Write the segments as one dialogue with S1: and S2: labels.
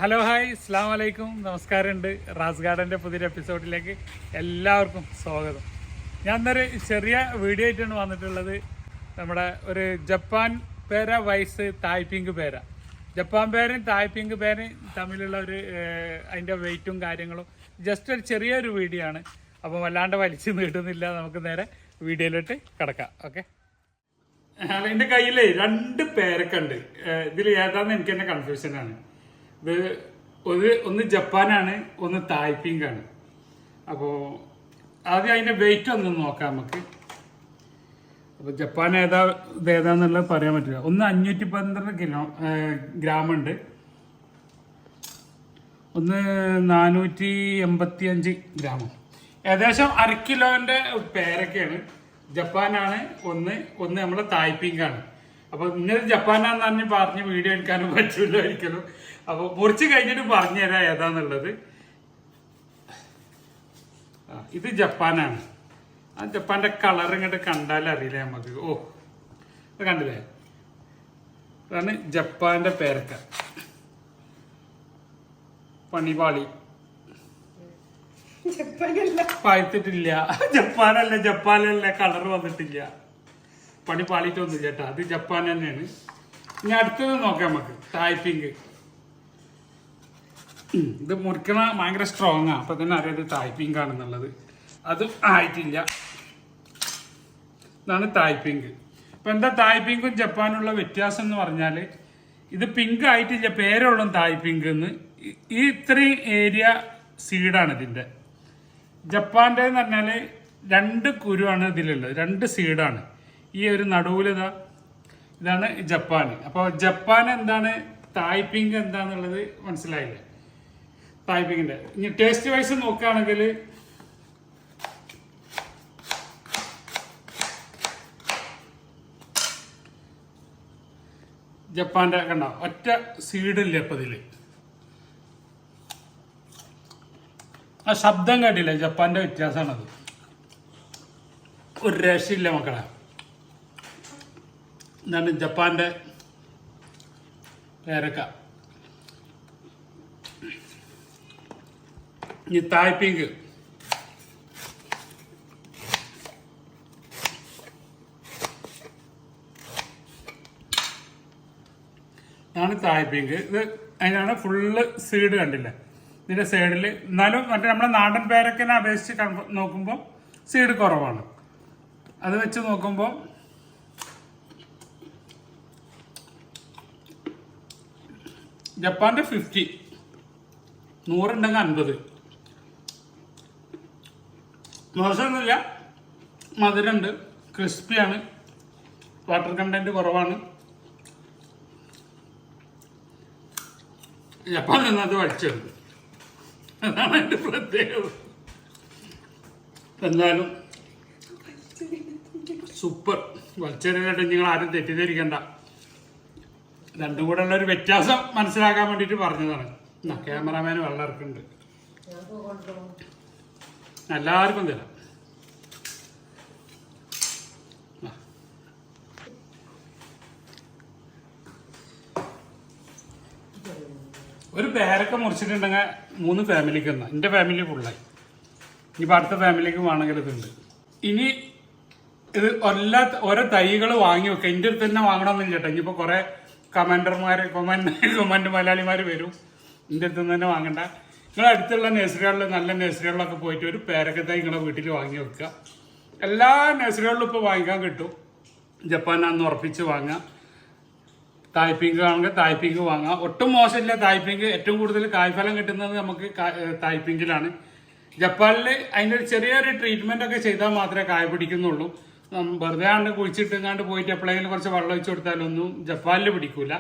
S1: Hello hi അസ്സാം വലൈക്കും നമസ്കാരമുണ്ട്. റാസ് ഗാർഡൻ്റെ പുതിയൊരു എപ്പിസോഡിലേക്ക് എല്ലാവർക്കും സ്വാഗതം. ഞാൻ ഇന്നൊരു ചെറിയ വീഡിയോ ആയിട്ടാണ് വന്നിട്ടുള്ളത്. നമ്മുടെ ഒരു ജപ്പാൻ പേര വൈസ് തായ്പിങ്ക് പേര. ജപ്പാൻ പേരയും തായ്പിങ്ക് പേരയും തമ്മിലുള്ള ഒരു അതിൻ്റെ വെയിറ്റും കാര്യങ്ങളും ജസ്റ്റ് ഒരു ചെറിയൊരു വീഡിയോ ആണ്. അപ്പം വല്ലാണ്ട് വലിച്ചു നീട്ടുന്നില്ല, നമുക്ക് നേരെ വീഡിയോയിലോട്ട് കിടക്കാം. ഓക്കെ, എൻ്റെ കയ്യിൽ രണ്ട് പേരൊക്കെ ഉണ്ട്. ഇതിൽ ഏതാന്ന് എനിക്ക് തന്നെ കൺഫ്യൂഷനാണ്. ഇത് ഒന്ന് ജപ്പാനാണ്, ഒന്ന് തായ്പിങ്ക് ആണ്. അപ്പോൾ ആദ്യം അതിൻ്റെ വെയിറ്റ് ഒന്ന് നോക്കാം നമുക്ക്. അപ്പോൾ ജപ്പാൻ ഇത് ഏതാന്നുള്ളത് പറയാൻ പറ്റില്ല. ഒന്ന് 512 ഗ്രാം ഉണ്ട്, ഒന്ന് 485 ഗ്രാമും. ഏകദേശം 1/2 കിലോന്റെ പേരൊക്കെയാണ്. ജപ്പാനാണ് ഒന്ന് നമ്മളെ തായ്പിങ്ക് ആണ്. അപ്പൊ ഇന്നത് ജപ്പാനാന്ന് പറഞ്ഞ് വീഡിയോ എടുക്കാനും പറ്റൂല ഒരിക്കലും. അപ്പൊ മുറിച്ച് കഴിഞ്ഞിട്ട് പറഞ്ഞു തരാം ഏതാന്നുള്ളത്. ഇത് ജപ്പാനാണ്. ആ ജപ്പാന്റെ കളർ ഇങ്ങോട്ട് കണ്ടാലും അറിയില്ല നമുക്ക്. ഓ, ഇത് കണ്ടില്ലേ, അതാണ് ജപ്പാന്റെ പേരക്ക. പണിപാളി പഴുത്തിട്ടില്ല. ജപ്പാനല്ല കളർ വന്നിട്ടില്ല, പണി പാളിയിട്ടൊന്നും ചേട്ടാ. അത് ജപ്പാൻ തന്നെയാണ്. ഇനി അടുത്തത് നോക്കാം നമുക്ക്. തായ്പിങ്ക് ഇത് മുറിക്കണ ഭയങ്കര സ്ട്രോങ് ആണ്. അപ്പൊ തന്നെ അറിയാം ഇത് തായ്പിങ്ക് ആണെന്നുള്ളത്. അത് ആയിട്ടില്ല. ഇതാണ് തായ്പിങ്ക്. അപ്പൊ എന്താ തായ്പിങ്കും ജപ്പാനുള്ള വ്യത്യാസം എന്ന് പറഞ്ഞാല്, ഇത് പിങ്ക് ആയിട്ടില്ല, പേരുള്ളൂ തായ്പിങ്ക് എന്ന്. ഈ ഇത്രയും ഏരിയ സീഡാണ് ഇതിന്റെ. ജപ്പാന്റെ എന്ന് പറഞ്ഞാല് 2 കുരുവാണ് ഇതിലുള്ളത്, 2 സീഡാണ്. ഈ ഒരു നടുവിലിതാ, ഇതാണ് ജപ്പാൻ. അപ്പോൾ ജപ്പാൻ എന്താണ്, തായ്പിങ്ക് എന്താന്നുള്ളത് മനസ്സിലായില്ലേ തായ്പിങ്കിന്റെ. ഇനി ടേസ്റ്റ് വൈസ് നോക്കുകയാണെങ്കിൽ ജപ്പാന്റെ കണ്ടോ, ഒറ്റ സീഡില്ല ഇപ്പൊ ഇതില്. ആ ശബ്ദം കേട്ടില്ലേ, ജപ്പാന്റെ വ്യത്യാസമാണത്. ഒരു രക്ഷയില്ല മക്കളെ. ഇതാണ് ജപ്പാന്റെ പേരക്ക. ഈ തായ്പിങ്ക് ഇതാണ് തായ്പിങ്ക്. ഇത് അതിനാണ് ഫുള്ള് സീഡ് കണ്ടില്ലേ ഇതിന്റെ സൈഡിൽ. എന്നാലും മറ്റേ നമ്മുടെ നാടൻ പേരക്കനെ അപേക്ഷിച്ച് നോക്കുമ്പോൾ സീഡ് കുറവാണ്. അത് വെച്ച് നോക്കുമ്പോൾ ജപ്പാന്റെ 50, 100 ഉണ്ടെങ്കിൽ 50. മോശമൊന്നുമില്ല, മധുരമുണ്ട്, ക്രിസ്പിയാണ്, വാട്ടർ കണ്ടന്റ് കുറവാണ്. ജപ്പാൻ എന്നത് വലിച്ചെടുക്കും, അതാണ് എൻ്റെ പ്രത്യേകത. എന്നാലും സൂപ്പർ. വലിച്ചെറിയായിട്ട് നിങ്ങൾ ആരും തെറ്റിദ്ധരിക്കണ്ട. രണ്ടും കൂടെ ഉള്ള ഒരു വ്യത്യാസം മനസ്സിലാക്കാൻ വേണ്ടിയിട്ട് പറഞ്ഞതാണ്. ക്യാമറാമാന് വെള്ളം ഇറക്കുന്നുണ്ട്, എല്ലാവർക്കും തരാം. ഒരു പേരക്ക മുറിച്ചിട്ടുണ്ടെങ്കിൽ 3 ഫാമിലിക്ക് എന്നാ. എൻ്റെ ഫാമിലി ഫുള്ളായി. ഇനിയിപ്പോൾ അടുത്ത ഫാമിലിക്ക് വേണമെങ്കിൽ ഇതുണ്ട്. ഇനി ഇത് ഓരോ തൈകൾ വാങ്ങി വെക്കുക. എൻ്റെ അടുത്ത് തന്നെ വാങ്ങണമെന്നില്ല കേട്ടോ. ഇനിയിപ്പോൾ കുറേ കമന്റ് മലയാളിമാർ വരും. എൻ്റെ അടുത്ത് നിന്ന് തന്നെ വാങ്ങണ്ട. നിങ്ങൾ അടുത്തുള്ള നഴ്സറികളിൽ, നല്ല നഴ്സറികളിലൊക്കെ പോയിട്ട് ഒരു പേരക്ക തൈ നിങ്ങളെ വീട്ടിൽ വാങ്ങി വെക്കുക. എല്ലാ നഴ്സറികളിലും ഇപ്പോൾ വാങ്ങിക്കാൻ കിട്ടും. ജപ്പാനാന്ന് ഉറപ്പിച്ച് വാങ്ങുക. തായ്പിങ്ക് ആണെങ്കിൽ തായ്പിങ്ക് വാങ്ങുക. ഒട്ടും മോശമില്ല തായ്പിങ്ക്. ഏറ്റവും കൂടുതൽ കായ്ഫലം കിട്ടുന്നത് നമുക്ക് തായ്പിങ്കിലാണ്. ജപ്പാനിൽ അതിൻ്റെ ഒരു ചെറിയൊരു ട്രീറ്റ്മെന്റ് ഒക്കെ ചെയ്താൽ മാത്രമേ കായ പിടിക്കുന്നുള്ളൂ. വെറുതെ ആണ്ട് കുഴിച്ചിട്ടുങ്ങാണ്ട് പോയിട്ട് എപ്പോഴെങ്കിലും കുറച്ച് വെള്ളം ഒഴിച്ചു കൊടുത്താലൊന്നും ജപ്പാനിൽ പിടിക്കൂല.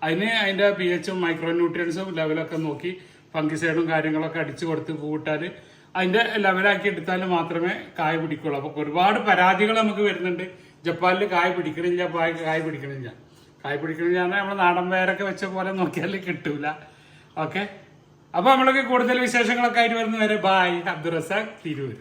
S1: അതിൻ്റെ pH ഉം മൈക്രോ ന്യൂട്രിയൻസും ലെവലൊക്കെ നോക്കി ഫംഗിസൈഡും കാര്യങ്ങളൊക്കെ അടിച്ചു കൊടുത്ത് പൂട്ടാൽ അതിൻ്റെ ലെവലാക്കി എടുത്താൽ മാത്രമേ കായ പിടിക്കുള്ളൂ. അപ്പോൾ ഒരുപാട് പരാതികൾ നമുക്ക് വരുന്നുണ്ട്. ജപ്പാനിൽ കായ പിടിക്കണില്ല, കായ പിടിക്കണില്ല പറഞ്ഞാൽ നമ്മൾ നാടൻ പേരൊക്കെ വെച്ച പോലെ നോക്കിയാൽ കിട്ടൂല. ഓക്കെ, അപ്പോൾ നമ്മൾക്ക് കൂടുതൽ വിശേഷങ്ങളൊക്കെ ആയിട്ട് വരുന്നവരെ ബായ്. അബ്ദുൾ റസാഖ്, തിരൂർ.